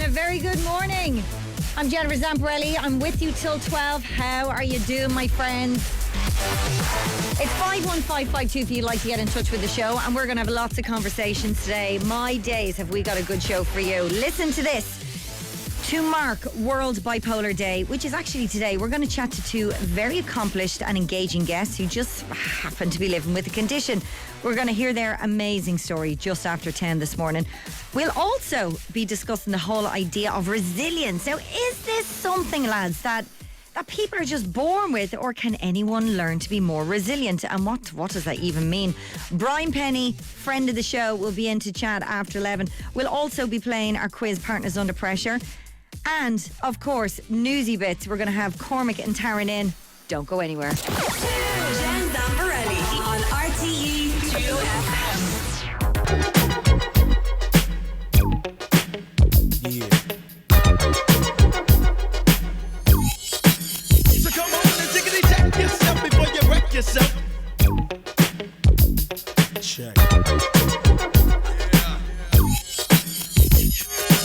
very good morning. I'm Jennifer Zamparelli. I'm with you till 12. How are you doing, my friends? It's 51552 if you'd like to get in touch with the show, and we're going to have lots of conversations today. My days, have we got a good show for you. Listen to this. To mark World Bipolar Day, which is actually today, we're going to chat to two very accomplished and engaging guests who just happen to be living with the condition. We're going to hear their amazing story just after 10 this morning. We'll also be discussing the whole idea of resilience. Now, is this something, lads, that people are just born with, or can anyone learn to be more resilient? And what does that even mean? Brian Penny, friend of the show, will be in to chat after 11. We'll also be playing our quiz Partners Under Pressure. And, of course, newsy bits. We're going to have Cormac and Taryn in. Don't go anywhere. Jen Zamparelli on RTE 2FM. Yeah. So come on and tickety check yourself before you wreck yourself. Check.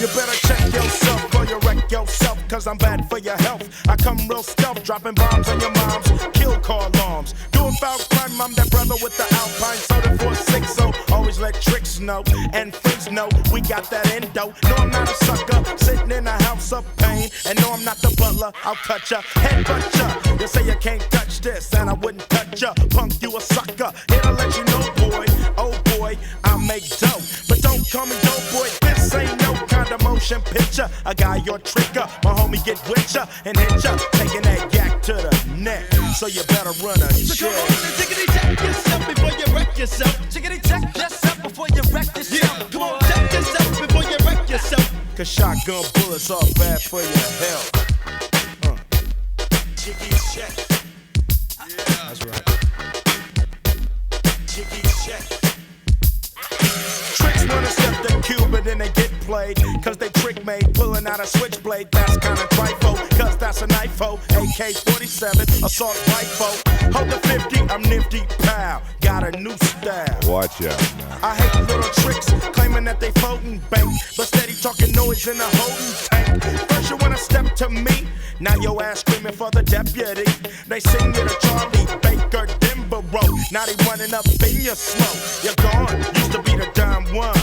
You better check yourself before you wreck yourself, cause I'm bad for your health. I come real stealth, dropping bombs on your moms, kill car alarms. Doing foul crime, I'm that brother with the Alpine soda 460. Always let tricks know, and friends know we got that endo. No, I'm not a sucker, sitting in a house of pain. And no, I'm not the butler, I'll cut ya, headbutt ya. You say you can't touch this, and I wouldn't touch ya. Punk, you a sucker, here to let you know, boy. Oh boy, I make dough, but don't call me dope boy. This ain't no kind of motion picture. A guy your tricker, my homie get with ya and hit ya, taking that yak to the neck. So you better run a check. So come on and tickety check yourself before you wreck yourself. Tickety check yourself before you wreck yourself. Yeah, come on, check yourself before you wreck yourself. Cause shotgun bullets are bad for your health. Tickety check. Yeah, that's right. Tickety check. Tricks wanna step the cube, but then they get played. Cause they trick made, pulling out a switchblade. That's kinda trifle, cause that's a knifo. AK-47, assault rifle. Hold the 50, I'm nifty, pal. Got a new style. Watch out now. I hate little tricks, claiming that they floating bank, but steady talking noise in a holding tank. First you wanna step to me, now your ass screaming for the deputy. They sing you to Charlie Baker Denborough. Now they running up in your smoke. You're gone, used to be the dime one.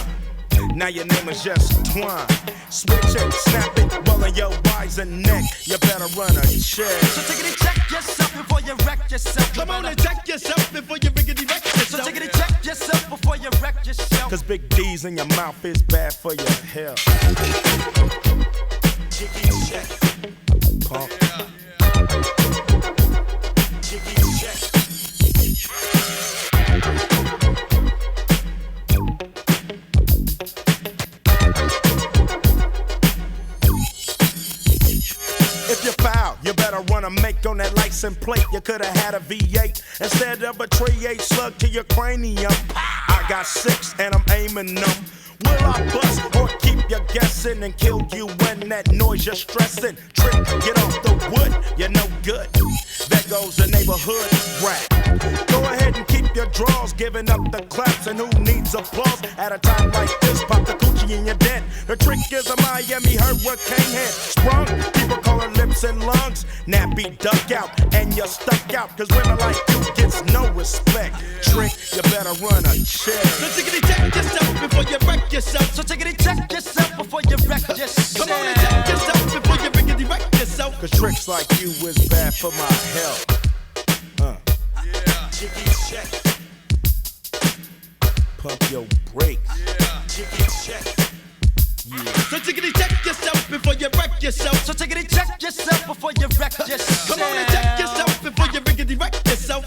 Now your name is just Twine. Switch it, snap it, rolling your eyes and neck. You better run a check. So take it and check yourself before you wreck yourself. Come on and check yourself before you riggedy wreck yourself. So take it and check yourself before you wreck yourself. Cause big D's in your mouth is bad for your health. Jiggy check. Pump. Jiggy check. If you foul, you better run a make on that license plate. You could've had a V8 instead of a Trey 8 slug to your cranium. I got 6 and I'm aiming them. Will I bust or keep you guessing and kill you when that noise you're stressing? Trick, get off the wood, you're no good. There goes the neighborhood rap. Go ahead and keep your draws, giving up the claps. And who needs applause at a time like this? Pop the coochie in your dent. The trick is a Miami hurricane head. Sprung, people call her lips and lungs. Nappy duck out, and you're stuck out. Cause women like you gets no respect. Trick, you better run a check. So tickety check yourself before you wreck yourself. So tickety check yourself before you wreck yourself. Come on and check yourself before you riggedy wreck yourself. Cause tricks like you is bad for my health. Yeah. Jiggy check. Pump your brakes. Yeah. Jiggy check. Yeah. So tickety check yourself before you wreck yourself. So tickety check yourself before you wreck yourself. Come on and check yourself before you riggedy wreck yourself.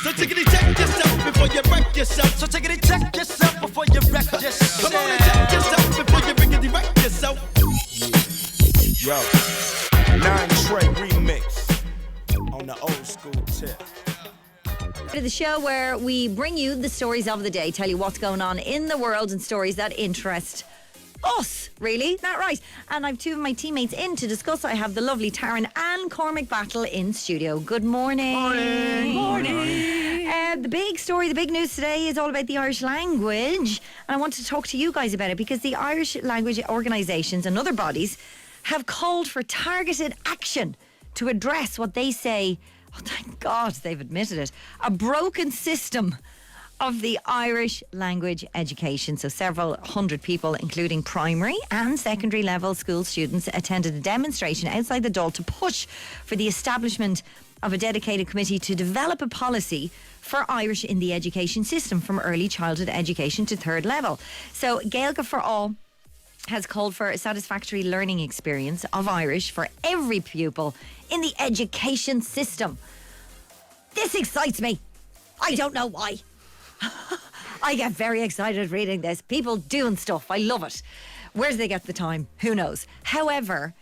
So tickety check yourself before you wreck yourself. So tickety check yourself before you wreck yourself. Come on and check yourself before you riggedy wreck yourself. Yeah. Yo. 9 Trey remix on the old school tip. To the show where we bring you the stories of the day, tell you what's going on in the world and stories that interest us, really. Isn't that right? And I've two of my teammates in to discuss. I have the lovely Taryn and Cormac Battle in studio. Good morning. Morning. The big story, the big news today is all about the Irish language. And I want to talk to you guys about it because the Irish language organisations and other bodies have called for targeted action to address what they say, oh thank God they've admitted it, a broken system of the Irish language education. So several hundred people, including primary and secondary level school students, attended a demonstration outside the Dáil to push for the establishment of a dedicated committee to develop a policy for Irish in the education system from early childhood education to third level. So Gaeilge for All has called for a satisfactory learning experience of Irish for every pupil in the education system. This excites me. I don't know why. I get very excited reading this. People doing stuff. I love it. Where do they get the time? Who knows? However,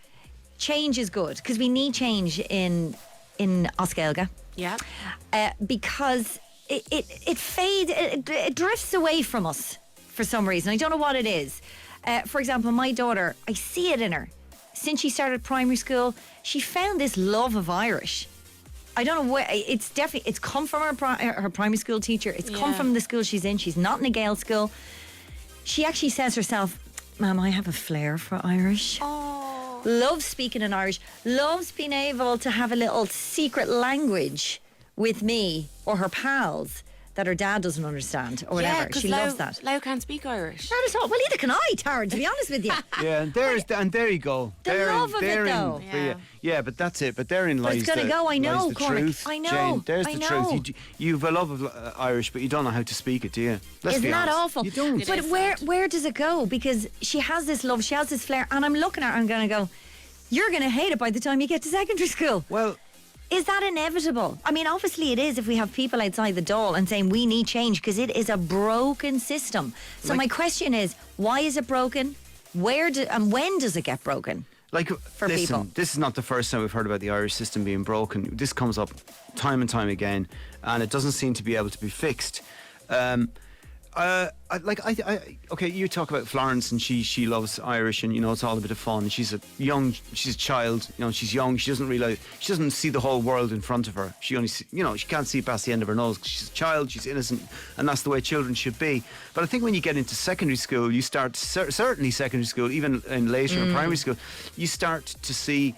change is good because we need change in Oscailga. Yeah. Because it fades, it drifts away from us for some reason. I don't know what it is. For example, my daughter, I see it in her. Since she started primary school, she found this love of Irish. I don't know where, it's come from her primary school teacher. It's come from the school she's in. She's not in a Gael school. She actually says herself, Ma'am, I have a flair for Irish. Oh. Loves speaking in Irish. Loves being able to have a little secret language with me or her pals that her dad doesn't understand or whatever. She loves that. Lau can't speak Irish. Not at all. Well, neither can I, Taryn, to be honest with you. Yeah, and there you go. The love of it, though. Yeah, but that's it. But therein lies it's gonna go, I know, lies the Cormac. truth. I know, Jane, there's I the know. truth. You've a love of Irish, but you don't know how to speak it, do you? Let's Isn't be that honest. awful? You don't. It But is where does it go? Because she has this love, she has this flair, and I'm looking at her and going to go, you're going to hate it by the time you get to secondary school. Well, Is that inevitable? I mean, obviously it is if we have people outside the Dáil and saying we need change because it is a broken system. So my question is, why is it broken? And when does it get broken? listen, people. this is not the first time we've heard about the Irish system being broken. This comes up time and time again, and it doesn't seem to be able to be fixed. Okay, you talk about Florence, and she loves Irish, and it's all a bit of fun. She's a child, she's young. She doesn't see the whole world in front of her. She only, she can't see past the end of her nose. She's a child, she's innocent, and that's the way children should be. But I think when you get into secondary school, you start certainly secondary school, even in later in primary school, you start to see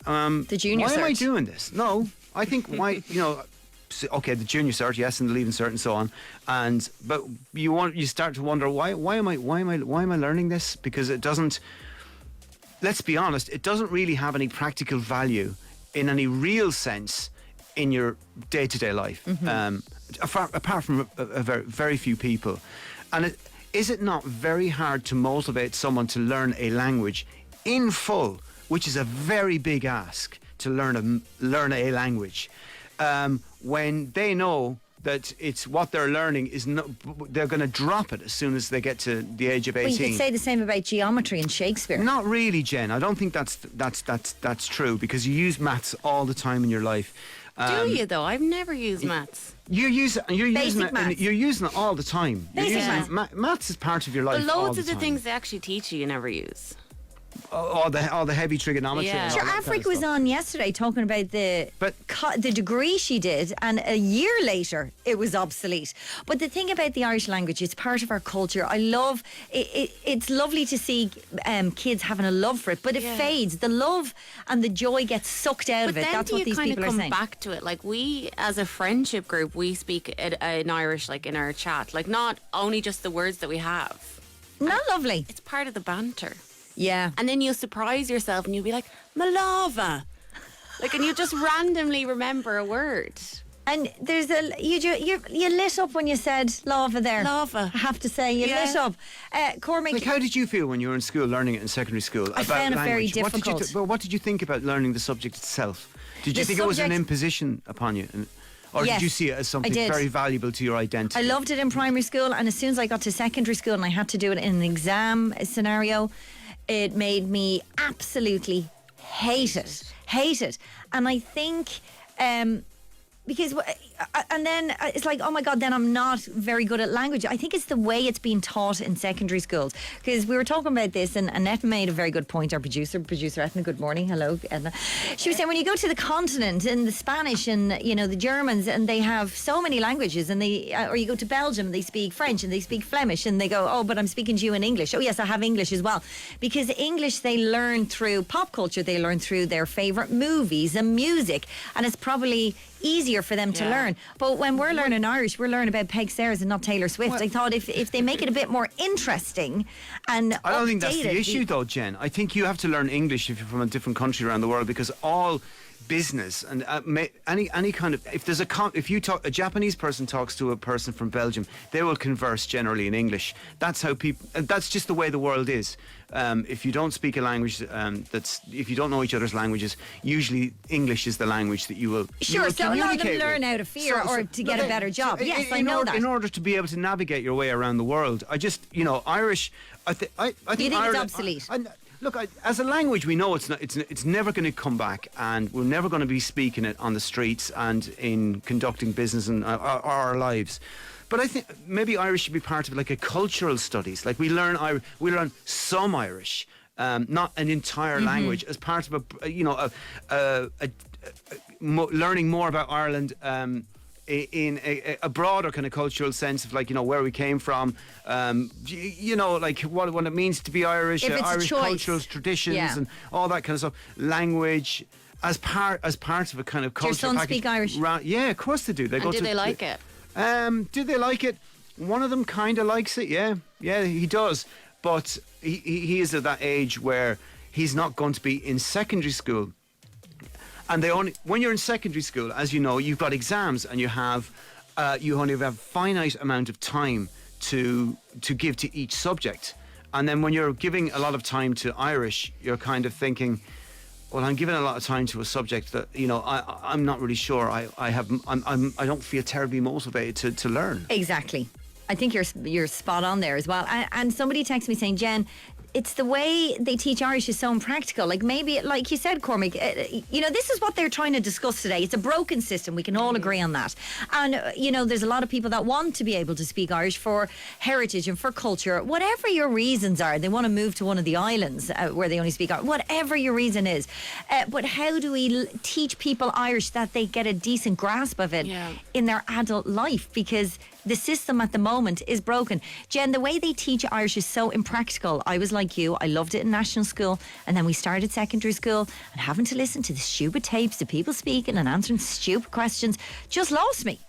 The junior why am I cert. doing this? No, I think why okay, the junior cert, yes, and the leaving cert and so on, but you start to wonder why am I learning this? Because it doesn't. Let's be honest, it doesn't really have any practical value in any real sense in your day-to-day life, apart from a very, very few people. And is it not very hard to motivate someone to learn a language in full, which is a very big ask to learn a language? When they know that it's what they're learning they're going to drop it as soon as they get to the age of 18. Well, you could say the same about geometry and Shakespeare. Not really, Jen. I don't think that's true, because you use maths all the time in your life. Do you though? I've never used maths. You're using maths. it. You're using it all the time. Basic maths. Maths is part of your life. But all loads the of the time. things they actually teach you never use. all the heavy trigonometry. Yeah. And Sure, all that kind Afric of was stuff. on yesterday talking about the degree she did, and a year later it was obsolete. But the thing about the Irish language, it's part of our culture. I love it. It's lovely to see kids having a love for it, but it fades. The love and the joy gets sucked out of it. Then That's do what you these kind people of are come saying. back to it? Like, we, as a friendship group, we speak in Irish, like in our chat. Like, not only just the words that we have. Not lovely. It's part of the banter. Yeah. And then you'll surprise yourself and you'll be like, Malava. Like, and you just randomly remember a word. And there's you lit up when you said lava there. Lava. I have to say, you lit up. Cormac. Like, how did you feel when you were in school learning it in secondary school? I about found it very language? difficult. What did you think about learning the subject itself? Did you The think it was an subject- imposition upon you? Or Yes, did you see it as something I did. very valuable to your identity? I loved it in primary school, and as soon as I got to secondary school and I had to do it in an exam scenario, it made me absolutely hate it. And I think because and then it's like, oh my God, then I'm not very good at language. I think it's the way it's being taught in secondary schools. Because we were talking about this, and Annette made a very good point. Our producer Edna, good morning. Hello, Edna. She was saying, when you go to the continent and the Spanish and, the Germans, and they have so many languages, and or you go to Belgium, they speak French and they speak Flemish, and they go, oh, but I'm speaking to you in English. Oh, yes, I have English as well. Because English they learn through pop culture, they learn through their favourite movies and music, and it's probably easier for them to learn. But when we're learning Irish, we're learning about Peg Sayers and not Taylor Swift. I thought if they make it a bit more interesting and I don't think that's the updated, issue, though, Jen. I think you have to learn English if you're from a different country around the world, because all business and any kind of, if there's if you talk, a Japanese person talks to a person from Belgium, they will converse generally in English. That's how people. That's just the way the world is. If you don't speak a language, if you don't know each other's languages, usually English is the language that you will. Sure, so a lot of them learn out of fear or to get a better job. Yes, I know that. In order to be able to navigate your way around the world, I just, Irish. I think you think Ireland, it's obsolete? Look, as a language, we know it's never going to come back, and we're never going to be speaking it on the streets and in conducting business and our lives. But I think maybe Irish should be part of like a cultural studies. Like we learn some Irish, not an entire language, as part of learning more about Ireland. In a broader kind of cultural sense of like, where we came from, like what it means to be Irish, Irish cultural traditions and all that kind of stuff. Language as part of a kind of culture. Does your son package. speak Irish? Yeah, of course they do. Do they like it? Do they like it? One of them kind of likes it. Yeah, he does. But he is at that age where he's not going to be in secondary school. And when you're in secondary school, as you know, you've got exams and you only have a finite amount of time to give to each subject. And then when you're giving a lot of time to Irish, you're kind of thinking, well, I'm giving a lot of time to a subject that, I'm not really sure I don't feel terribly motivated to learn. Exactly. I think you're spot on there as well. And somebody texted me saying, Jen, it's the way they teach Irish is so impractical. Like maybe, like you said, Cormac, this is what they're trying to discuss today. It's a broken system. We can all agree on that. And, there's a lot of people that want to be able to speak Irish for heritage and for culture. Whatever your reasons are, they want to move to one of the islands where they only speak Irish. Whatever your reason is. But how do we teach people Irish that they get a decent grasp of it in their adult life? Because the system at the moment is broken. Jen, the way they teach Irish is so impractical. I was like you. I loved it in national school. And then we started secondary school, and having to listen to the stupid tapes of people speaking and answering stupid questions just lost me.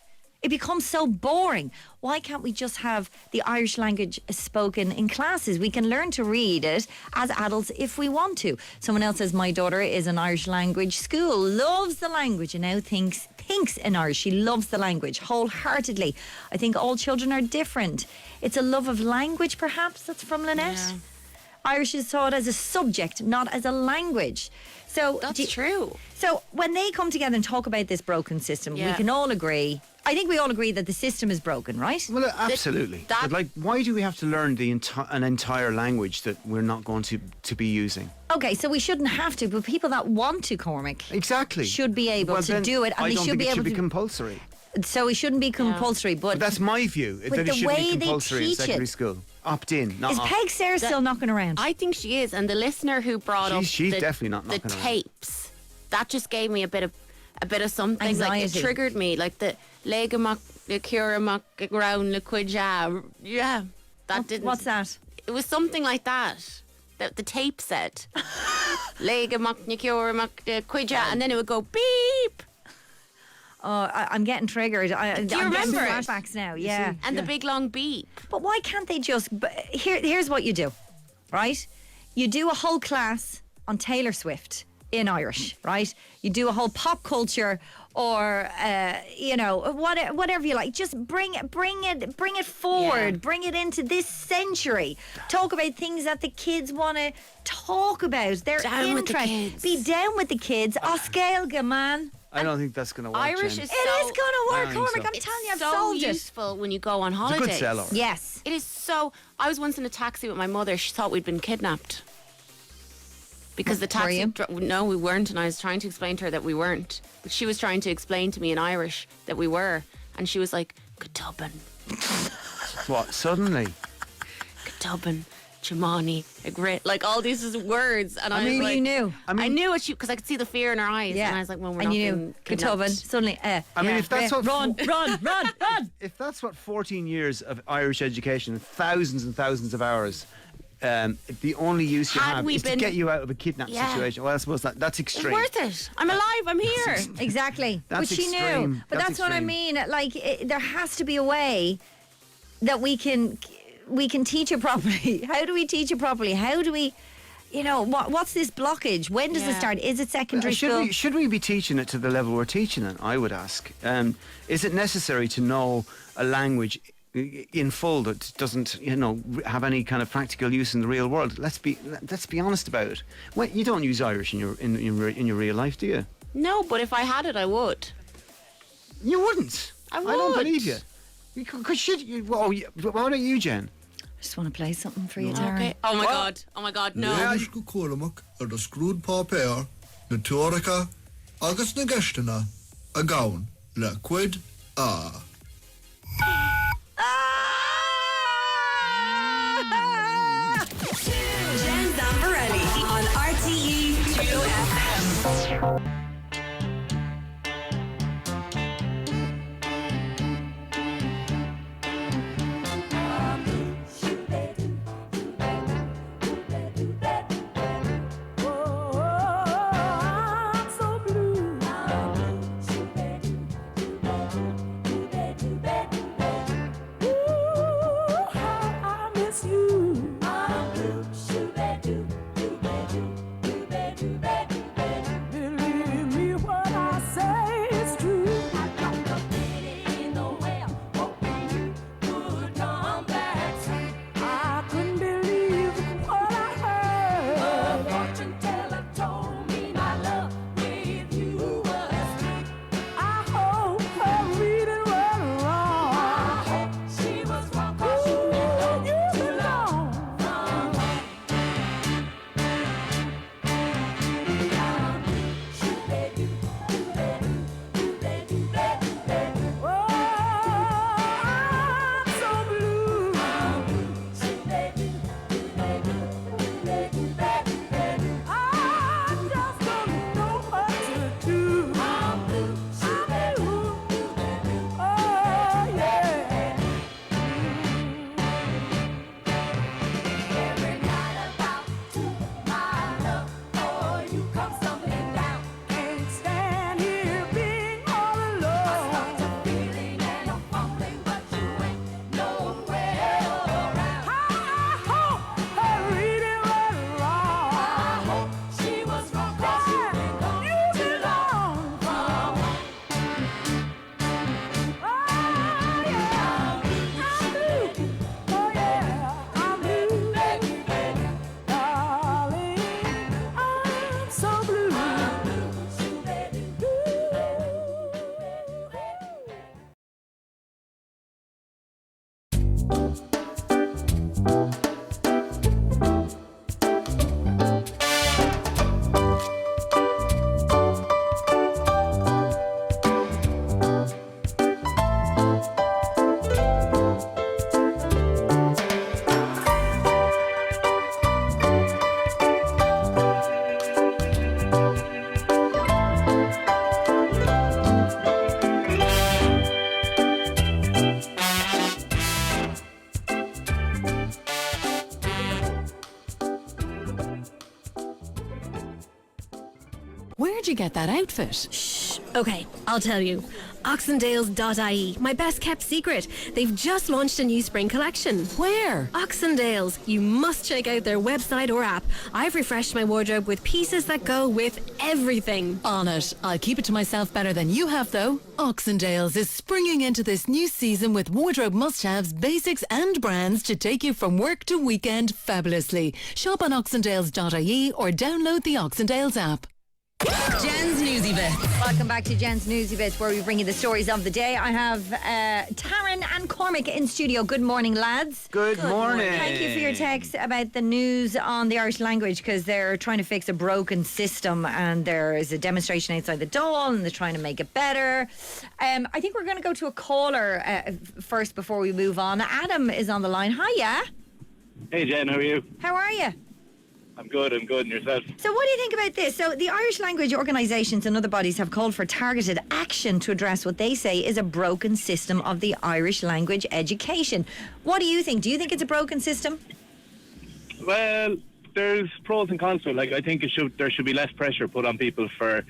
It becomes so boring. Why can't we just have the Irish language spoken in classes? We can learn to read it as adults if we want to. Someone else says, my daughter is an Irish language school, loves the language and now thinks in Irish. She loves the language wholeheartedly. I think all children are different. It's a love of language, perhaps. That's from Lynette. Yeah. Irish is taught as a subject, not as a language. So That's true. So when they come together and talk about this broken system, we can all agree. I think we all agree that the system is broken, right? Well, absolutely. But why do we have to learn an entire language that we're not going to be using? Okay, so we shouldn't have to, but people that want to, Cormac, exactly, should be able to do it, and I they don't should think be it able should to be compulsory. So it shouldn't be compulsory, but that's my view. but That the it should way be they compulsory in teach secondary it- school. Opt in, not is opt. Peg Sayers still knocking around? I think she is, and the listener who brought up She's the, definitely not the knocking around. tapes, that just gave me a bit of something. Like it Anxiety. triggered me, like the Legamak, the Curamak, ground, the Quija. Yeah, that didn't. What's that? It was something like that. The tape said Legamak, the Curamak, the Quija, and then it would go beep. Oh, I'm getting triggered. I'm getting remember it? flashbacks now. Yeah. And the big long beep. But why can't they just... Here's what you do, right? You do a whole class on Taylor Swift in Irish, right? You do a whole pop culture or, whatever you like. Just bring it forward. Yeah. Bring it into this century. Talk about things that the kids want to talk about. They're Down with the interested. kids. Be down with the kids. Oscailga, man. I don't think that's going to work. Irish Jen. is It is going to work, I think Cormac. so. I'm telling you, I've so solved it. useful when you go on It's a holidays. good seller. Yes. It is so. I was once in a taxi with my mother. She thought we'd been kidnapped. Because the Were you? no, we weren't, and I was trying to explain to her that we weren't. But she was trying to explain to me in Irish that we were, and she was like, Catubin, What, suddenly? Catubin, Chimani, like all these words, and I was mean, like, you knew. I knew it because I could see the fear in her eyes, Yeah. and I was like, well, we're and not you being knew. kidnapped. Catubin. Suddenly, I mean, if that's what run. if that's what 14 years of Irish education, thousands and thousands of hours, if the only use you Had have we is to been- get you out of a kidnap Yeah. situation, well, I suppose that's It's extreme. worth it. I'm alive. I'm here. Exactly. But That's she knew. extreme. But That's that's what I extreme. mean. Like, there has to be a way that we can teach it properly. How do we teach it properly? How do we, what's this blockage? When does it Yeah. start? Is it secondary school? Should we be teaching it to the level we're teaching it? I would ask. Is it necessary to know a language in full that doesn't, have any kind of practical use in the real world? Let's be honest about it. Well, you don't use Irish in your real life, do you? No, but if I had it, I would. You wouldn't. I don't would. believe you. Because should you? Well, what about you, Jen? I just want to play something for you, Darren. Okay. Oh my God. No. Léis go cuaramach ar do scrúd pápéir na tuaireacha agus na geisteanna a gabhain le cuid a. Jen Zamparelli on RTE 2FM. Believe me when I say it's true. I got the feeling in the well, hoping you would come back. I couldn't believe what I heard. A fortune teller told me my love with you was true. I hope her reading was wrong. I hope she was wrong 'cause you belong from Every night about my love for you comes tumbling down. Can't stand here being all alone. I start to feeling and I'm fumbling, but you ain't nowhere around. I hope her reading was wrong. I hope she was wrong 'cause you belong from. Oh yeah, I'm blue. Oh yeah, I'm blue. Darling, I'm so blue. Where'd you get that outfit? Okay, I'll tell you. Oxendales.ie, my best kept secret. They've just launched a new spring collection. Where? Oxendales. You must check out their website or app. I've refreshed my wardrobe with pieces that go with everything. On it. I'll keep it to myself better than you have, though. Oxendales is springing into this new season with wardrobe must-haves, basics and brands to take you from work to weekend fabulously. Shop on oxendales.ie or download the Oxendales app. Jen's Newsy Bits. Welcome back to Jen's Newsy Bits, where we bring you the stories of the day. I have Taryn and Cormac in studio. Good morning, lads. Good morning. Thank you for your text about the news on the Irish language, because they're trying to fix a broken system and there is a demonstration outside the Dáil and they're trying to make it better. I think we're going to go to a caller first before we move on. Adam is on the line. Hiya. Hey Jen, how are you? How are you? I'm good, and yourself? So what do you think about this? So the Irish language organisations and other bodies have called for targeted action to address what they say is a broken system of the Irish language education. What do you think? Do you think it's a broken system? Well, there's pros and cons to it. Like, I think there should be less pressure put on people for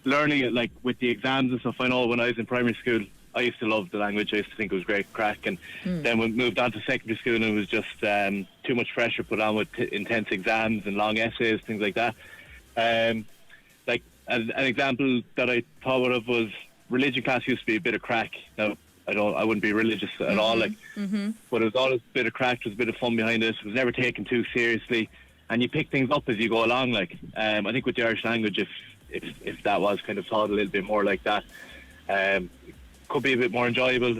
learning it, like with the exams and stuff. I know when I was in primary school, I used to love the language. I used to think it was great crack, and then we moved on to secondary school and it was just too much pressure put on with intense exams and long essays, things like that. Like an example that I thought of was religion class used to be a bit of crack. Now, I wouldn't be religious at all, like, but it was always a bit of crack, there was a bit of fun behind it. It was never taken too seriously, and you pick things up as you go along. Like, I think with the Irish language, if that was kind of taught a little bit more like that, could be a bit more enjoyable.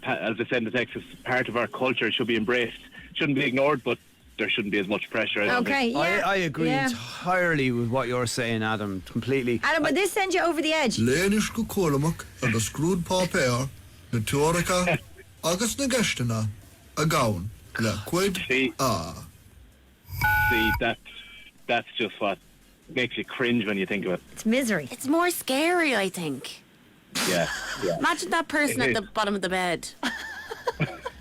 As I said in the text, it's part of our culture. It should be embraced. Shouldn't be ignored, but there shouldn't be as much pressure. I don't think. I agree entirely with what you're saying, Adam. Completely. Adam, would this send you over the edge? Lénis go Cormac and a screwed papéir, na tuaracha, agus na gastana, a gown, le quid See, that's just what makes you cringe when you think of it. It's misery. It's more scary, I think. Yeah. Imagine that person It at is. the bottom of the bed.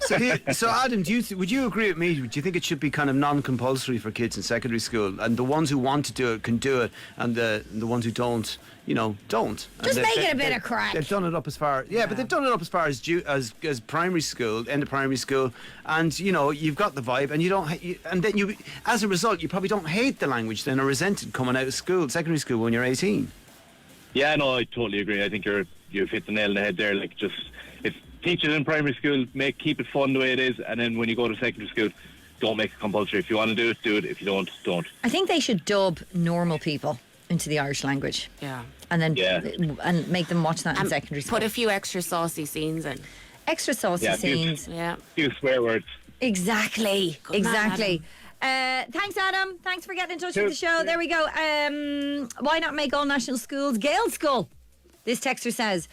So Adam, would you agree with me? Do you think it should be kind of non-compulsory for kids in secondary school, and the ones who want to do it can do it, and the ones who don't, don't? Just make it a bit of crack. They've done it up as far, but they've done it up as far as primary school, end of primary school, and you've got the vibe, and you don't, and then you, as a result, you probably don't hate the language then or resent it coming out of school, secondary school, when you're 18. Yeah, no, I totally agree. I think you've hit the nail on the head there. Like, just teach it in primary school, keep it fun the way it is, and then when you go to secondary school, don't make it compulsory. If you want to do it, do it. If you don't. I think they should dub normal people into the Irish language. Yeah. And then and make them watch that in secondary school. Put a few extra saucy scenes in. Extra saucy scenes. Yeah. Few swear words. Exactly. Good man, exactly. Thanks, Adam. Thanks for getting in touch with the show. There we go. Why not make all national schools Gaelic school? This texter says,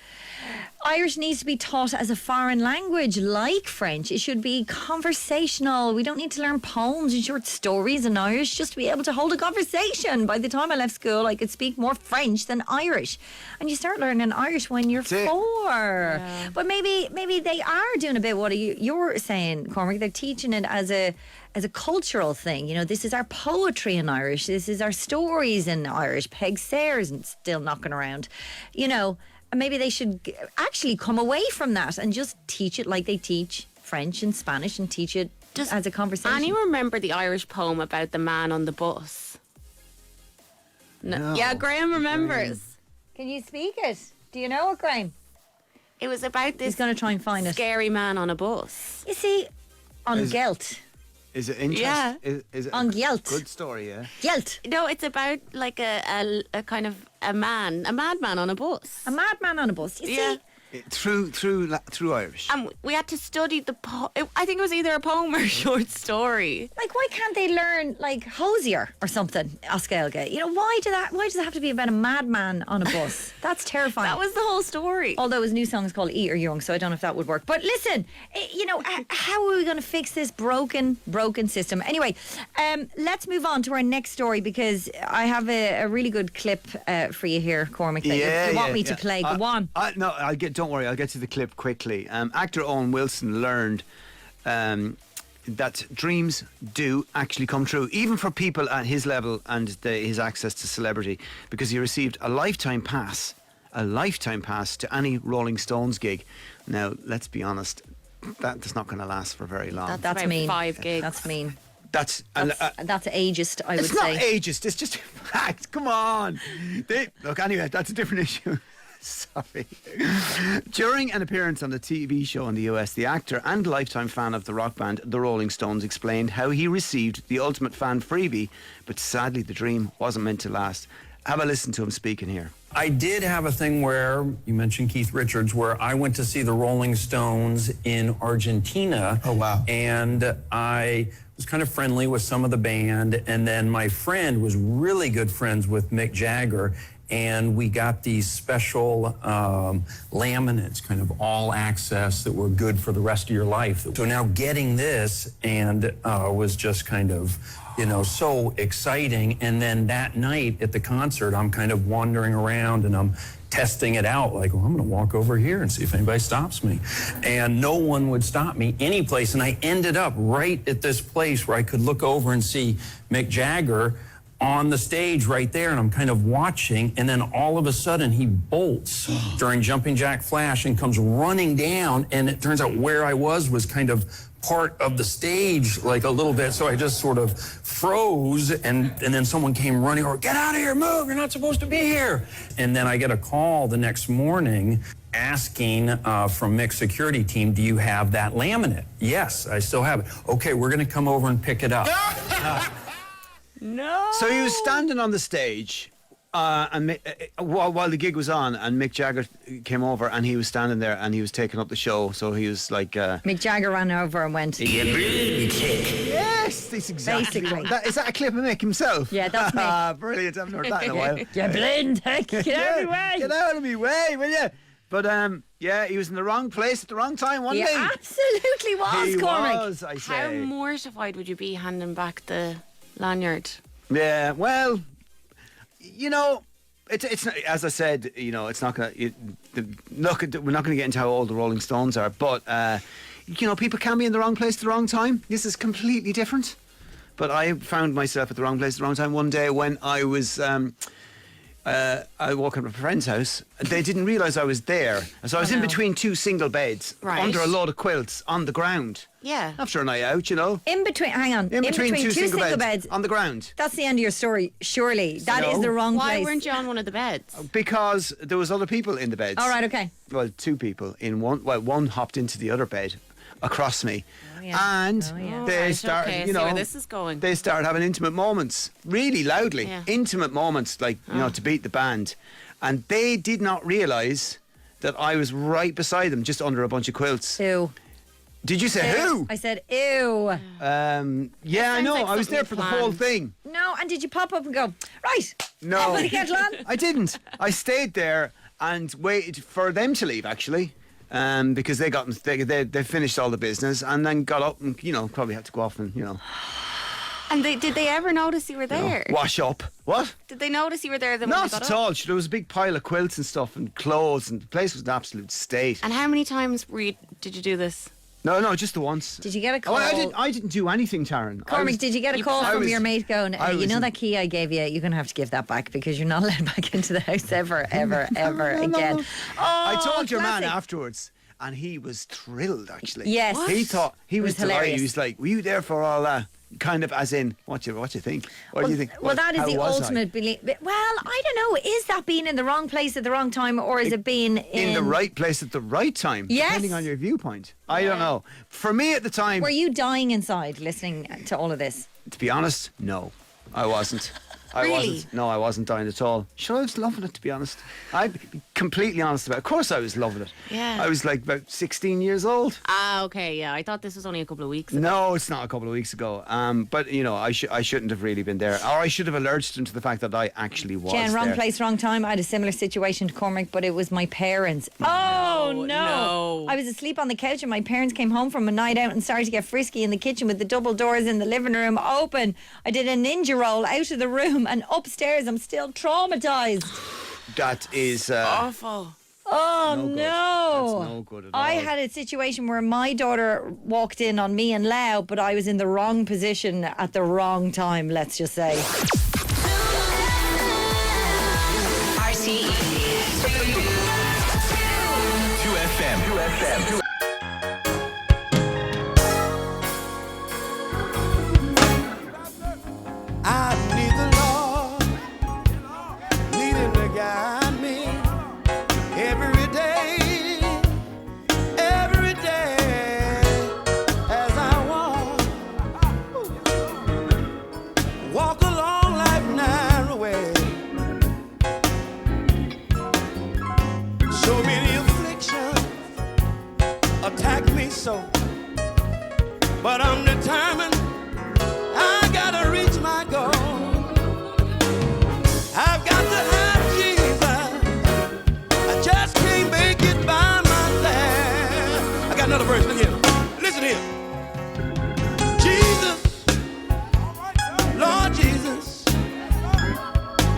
Irish needs to be taught as a foreign language like French. It should be conversational. We don't need to learn poems and short stories in Irish just to be able to hold a conversation. By the time I left school, I could speak more French than Irish. And you start learning Irish when you're 4. Yeah. But maybe they are doing a bit what you're saying, Cormac. They're teaching it as a cultural thing. This is our poetry in Irish. This is our stories in Irish. Peg Sayers and still knocking around. And maybe they should actually come away from that and just teach it like they teach French and Spanish, and teach it just as a conversation. And you remember the Irish poem about the man on the bus? No. Yeah, Graham remembers. Can you speak it? Do you know it, Graham? It was about this He's going to try and find it. Scary man on a bus. You see, on Gelt. Is it interesting? Yeah. Is it On a Gelt. good story, yeah? Gelt. No, it's about like a kind of a madman on a bus. A madman on a bus. You see? Through Irish. We had to study the I think it was either a poem or a short story. Like, why can't they learn like Hosier or something? Oscailga. Why does it have to be about a madman on a bus? That's terrifying. That was the whole story. Although his new song is called Eat or Young, so I don't know if that would work. But listen, how are we going to fix this broken system? Anyway, let's move on to our next story, because I have a really good clip for you here, Cormac, that you want me to play. Go on. Don't worry, I'll get to the clip quickly. Actor Owen Wilson learned that dreams do actually come true, even for people at his level and his access to celebrity, because he received a lifetime pass to any Rolling Stones gig. Now, let's be honest, that's not going to last for very long. That's about mean. 5 gigs. That's mean. That's ageist, I would say. It's not ageist, it's just a fact. Come on. Anyway, that's a different issue. Sorry. During an appearance on a TV show in the US, the actor and lifetime fan of the rock band The Rolling Stones explained how he received the ultimate fan freebie, but sadly the dream wasn't meant to last. Have a listen to him speaking here. I did have a thing where, you mentioned Keith Richards, where I went to see the Rolling Stones in Argentina. Oh, wow. And I was kind of friendly with some of the band. And then my friend was really good friends with Mick Jagger. And we got these special laminates, kind of all access, that were good for the rest of your life. So now getting this and was just kind of, so exciting. And then that night at the concert, I'm kind of wandering around and I'm testing it out. Like, well, I'm going to walk over here and see if anybody stops me. And no one would stop me any place. And I ended up right at this place where I could look over and see Mick Jagger on the stage right there, and I'm kind of watching, and then all of a sudden he bolts during Jumping Jack Flash and comes running down, and it turns out where I was kind of part of the stage, like a little bit, so I just sort of froze, and then someone came running over, get out of here, move, you're not supposed to be here. And then I get a call the next morning asking from Mick's security team, do you have that laminate? Yes, I still have it. Okay, we're gonna come over and pick it up. No. So he was standing on the stage and while the gig was on, and Mick Jagger came over, and he was standing there and he was taking up the show. So he was like... Mick Jagger ran over and went... Yes, that's exactly. Basically. Is that a clip of Mick himself? Yeah, that's Mick. Brilliant. I haven't heard that in a while. You blind heck, get out of the way. Get out of me way, will you? But yeah, he was in the wrong place at the wrong time one He day. absolutely was, He Cormac. was, I say. How mortified would you be handing back the lanyard? Yeah, well, it's not, as I said, it's not gonna. Look, we're not going to get into how old the Rolling Stones are, but people can be in the wrong place at the wrong time. This is completely different. But I found myself at the wrong place at the wrong time one day when I was. I walked up to a friend's house. They didn't realise I was there. So I was in between two single beds, under a load of quilts, on the ground. Yeah. After a night out, In between, hang on. In between two single beds, on the ground. That's the end of your story, surely. That is the wrong Why place. weren't you on one of the beds? Because there was other people in the beds. All right, okay. Well, two people in one. Well, one hopped into the other bed across me. yeah. And they Right, started, okay, I see where this is going. They started having intimate moments, really loudly. Yeah. Intimate moments, like, to beat the band. And they did not realise that I was right beside them, just under a bunch of quilts. Ew. Did you say who? I said, ew. Yeah, I know. like I was there something for the whole planned. thing. No, and did you pop up and go, right, No. put the kettle on? I didn't. I stayed there and waited for them to leave, actually. Because they finished all the business and then got up and, probably had to go off and, And did they ever notice you were there? wash up. What? Did they notice you were there then when Not they got at up? all. There was a big pile of quilts and stuff and clothes, and the place was an absolute state. And how many times did you do this? No, just the once. Did you get a call? Oh, I didn't do anything, Taryn. Cormac, did you get a call from your mate going, I you was know in- that key I gave you, you're going to have to give that back because you're not allowed back into the house ever again. No. Oh, I told your man classic. afterwards, and he was thrilled, actually. Yes. What? He thought, he It was was delighted. hilarious. He was like, were you there for all that? Kind of as in, what you think? What do you think? Well, that is How the was I? ultimate belief. Well, I don't know. Is that being in the wrong place at the wrong time, or is it being In the right place at the right time, Yes. depending on your viewpoint. I don't know. For me at the time, Were you dying inside listening to all of this? to be honest, no, I wasn't. I Really? wasn't. No, I wasn't dying at all. Sure, I was loving it, to be honest. I'd be completely honest about it. Of course I was loving it. Yeah. I was like about 16 years old. Ah, okay, yeah. I thought this was only a couple of weeks ago. No, it's not a couple of weeks ago. But, I shouldn't have really been there. Or I should have alerted them to the fact that I actually was Jen, wrong there. place, wrong time. I had a similar situation to Cormac, but it was my parents. Oh, no. I was asleep on the couch and my parents came home from a night out and started to get frisky in the kitchen with the double doors in the living room open. I did a ninja roll out of the room and upstairs. I'm still traumatised. That is... Awful. Oh, No good. no. That's no good at I all. had a situation where my daughter walked in on me and Lau, but I was in the wrong position at the wrong time, let's just say. RTE 2FM. I need the Lord, need Him to guide me every day, as I walk along attack me so. But I'm determined, I gotta reach my goal. I've got to have Jesus. I just can't make it by myself. I got another verse, look here. Listen here. Jesus, Lord Jesus,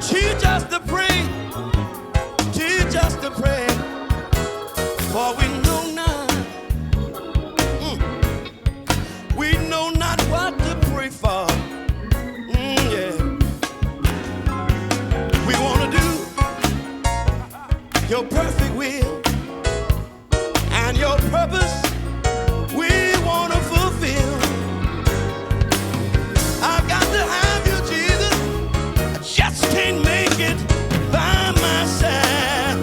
teach us to pray. Teach us to pray. For we know not. We know not what to pray for. Yeah. We want to do your perfect will and your purpose. We want to fulfill. I've got to have you, Jesus. I just can't make it by myself.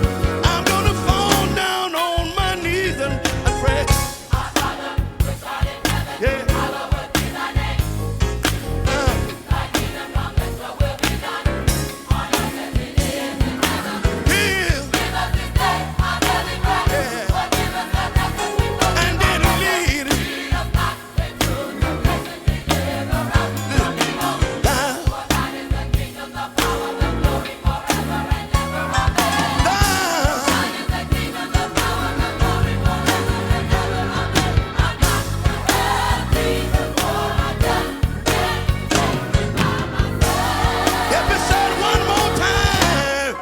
I'm gonna fall down on my knees and pray. Our Father, which art in heaven, yeah. Hallowed be thy name. Thy kingdom come, let your will be done on earth as it is in heaven. Give us this day our daily bread. Yeah. Forgive us our debts as we forgive and then lead us not into temptation, deliver us from evil. For thine is the kingdom, the power, the glory, forever and ever. Amen. Thine is the kingdom, the power, the glory, forever and ever. Amen. I'm not to have Jesus for I just can't make it by myself. If it's said one more time.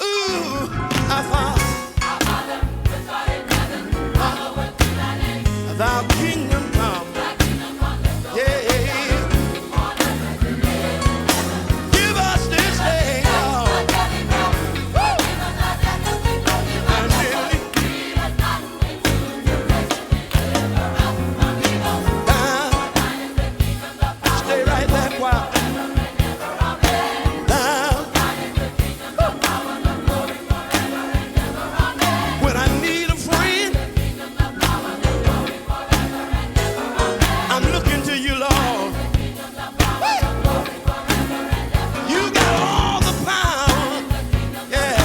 Ooh, I found our Father, which art in heaven, hallowed be thy name. Thy kingdom come. Thy kingdom come, let your will be done on earth as it is in heaven. Give us this day, Lord. Our daily bread. Forgive us our debts as we forgive our And debtors. really Lead us not into temptation, deliver us from evil. down. Thine is the kingdom, the power, Stay right there, choir. forever and ever. Amen. Down. Thine is the kingdom, the power, the glory, forever and ever. Amen. When I need a friend, Kingdom, the power, the glory, forever and ever. Amen. I'm looking to you, Lord. Kingdom, the power, the glory, forever and ever. You got all the power. Yeah.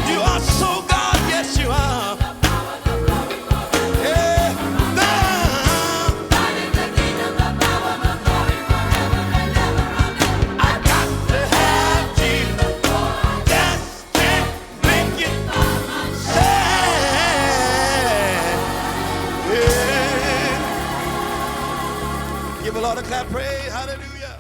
You are so God, yes you are. Yeah. Down. Thine is the kingdom, the power, the glory, forever and ever. Amen. I got to have Jesus. Just can't make it sad. Yeah. Give a lot of clap praise. Hallelujah.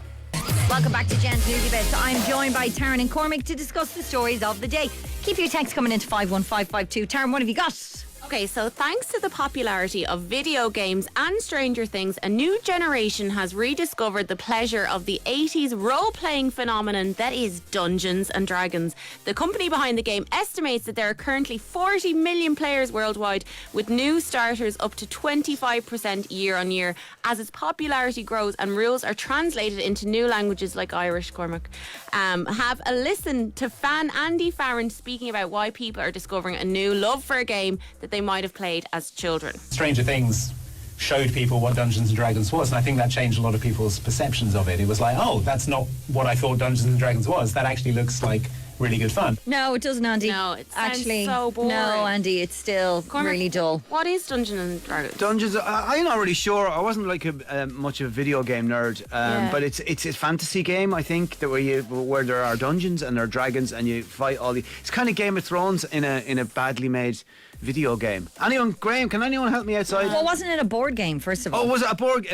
Welcome back to Jen's Newsy Bits. I'm joined by Taryn and Cormac to discuss the stories of the day. Keep your text coming into 51552. Taryn, what have you got? Okay, so thanks to the popularity of video games and Stranger Things, a new generation has rediscovered the pleasure of the 80s role-playing phenomenon that is Dungeons and Dragons. The company behind the game estimates that there are currently 40 million players worldwide, with new starters up to 25% year on year. As its popularity grows and rules are translated into new languages like Irish, Cormac. Have a listen to fan Andy Farron speaking about why people are discovering a new love for a game that they might have played as children. Stranger Things showed people what Dungeons and Dragons was, and I think that changed a lot of people's perceptions of it. It was like, oh, that's not what I thought Dungeons and Dragons was. That actually looks like really good fun. No, it doesn't, Andy. No, it sounds Actually, so boring. no, Andy, it's still Cormac, really dull. What is Dungeons and Dragons? Dungeons. I'm not really sure. I wasn't like much of a video game nerd, Yeah. but it's a fantasy game. I think that where there are dungeons and there are dragons and you fight all the. It's kind of Game of Thrones in a badly made video game. Anyone, Graham? Can anyone help me outside? Well, wasn't it a board game, first of all? Oh, was it a board?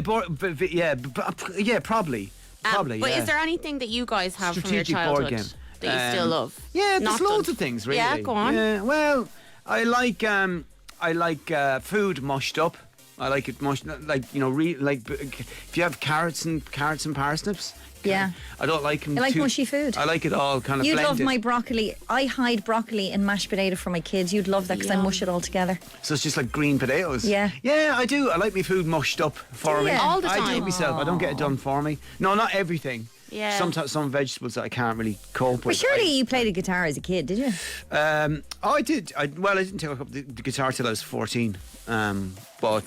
Yeah, probably. Probably. But yeah. is there anything that you guys have Strategic from your board childhood game. that you still love? Yeah, there's Not loads done. of things really. Yeah, go on. Yeah, well, I like food mushed up. I like it mushed, like if you have carrots and parsnips. Yeah. I don't like them. You like mushy food? I like it all kind of You'd blended. love my broccoli. I hide broccoli in mashed potato for my kids. You'd love that because I Yum. mush it all together. So it's just like green potatoes. Yeah. Yeah, I do. I like my food mushed up for me. Yeah. All the I do time. it myself. I don't get it done for me. No, not everything. Yeah. Sometimes some vegetables that I can't really cope But with. surely you played a guitar as a kid, did you? I did. I didn't take up the guitar till I was 14. But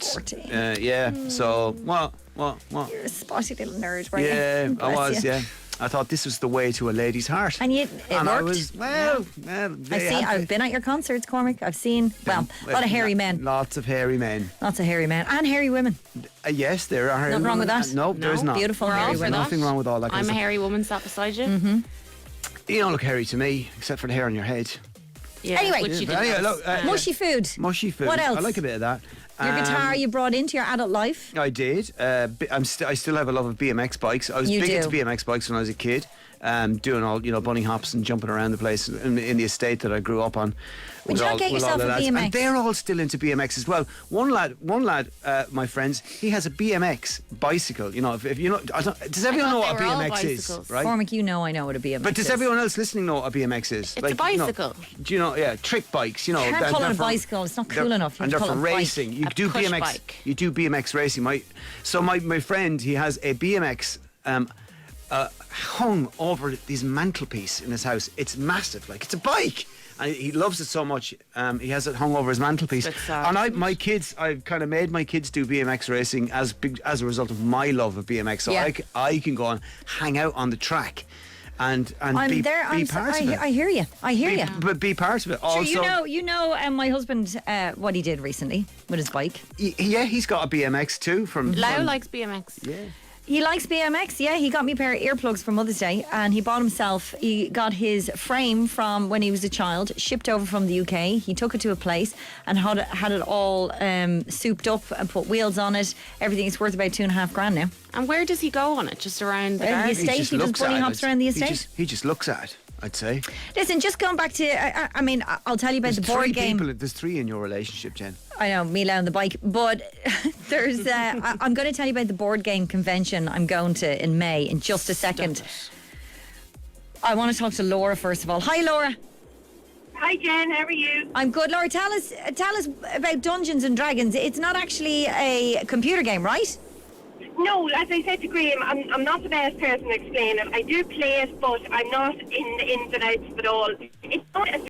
14. Yeah. So what? You're a spotty little nerd, weren't you? Yeah, I Bless was. you. Yeah. I thought this was the way to a lady's heart. And it I worked. was, well, I've been at your concerts, Cormac. I've seen, a lot of hairy men. Lots of hairy men. Lots of hairy men. And hairy women. Yes, there are hairy Nothing wrong with women. that? No, there's not. Beautiful We're all hairy for women. that. Nothing wrong with all that kind I'm of a stuff. hairy woman sat beside you. Mm-hmm. You don't look hairy to me, except for the hair on your head. Yeah, Anyway. which you But did anyway, notice. look, Mushy food. Mushy food. What else? I like a bit of that. Your guitar you brought into your adult life. I did. I still have a love of BMX bikes. I was You big do. into BMX bikes when I was a kid. Doing all, bunny hops and jumping around the place in the estate that I grew up on. Would you not get yourself the a lads. BMX? And they're all still into BMX as well. One lad, my friends, he has a BMX bicycle. If you know, does everyone know what a they were all BMX is? bicycles. Right? Cormac, I know what a BMX is. But does everyone else listening know what a BMX is? It's a bicycle. Do you know? Yeah, trick bikes. You can't call they're it a for- bicycle. It's not cool they're- enough. You And have they're to for call it a bike. racing. You A do push BMX. bike. You do BMX racing. My friend, he has a BMX. Hung over this mantelpiece in his house. It's massive, like it's a bike, and he loves it so much. He has it hung over his mantelpiece. It's a bit sad. And I've kind of made my kids do BMX racing as a result of my love of BMX. So Yeah. I can go and hang out on the track, and I'm be there. part of it. I hear you. I hear you. But be part of it. Also, Sure, my husband, what he did recently with his bike. he's got a BMX too. Lau likes BMX. Yeah. He likes BMX, yeah. He got me a pair of earplugs for Mother's Day, and he got his frame from when he was a child, shipped over from the UK. He took it to a place and had it all souped up and put wheels on it. Everything is worth about $2,500 now. And where does he go on it? Just around the The garden? estate. He just looks bunny at it. hops around the estate. He just looks at it, I'd say. Listen, just going back to, I'll tell you about There's the board three game. There's three in your relationship, Jen. I know, Mila on the bike, but there's. I'm going to tell you about the board game convention I'm going to in May in just a second. I want to talk to Laura first of all. Hi, Laura. Hi, Jen. How are you? I'm good, Laura. Tell us about Dungeons and Dragons. It's not actually a computer game, right? No, as I said to Graham, I'm not the best person to explain it. I do play it, but I'm not in the ins and outs of it all. It's not a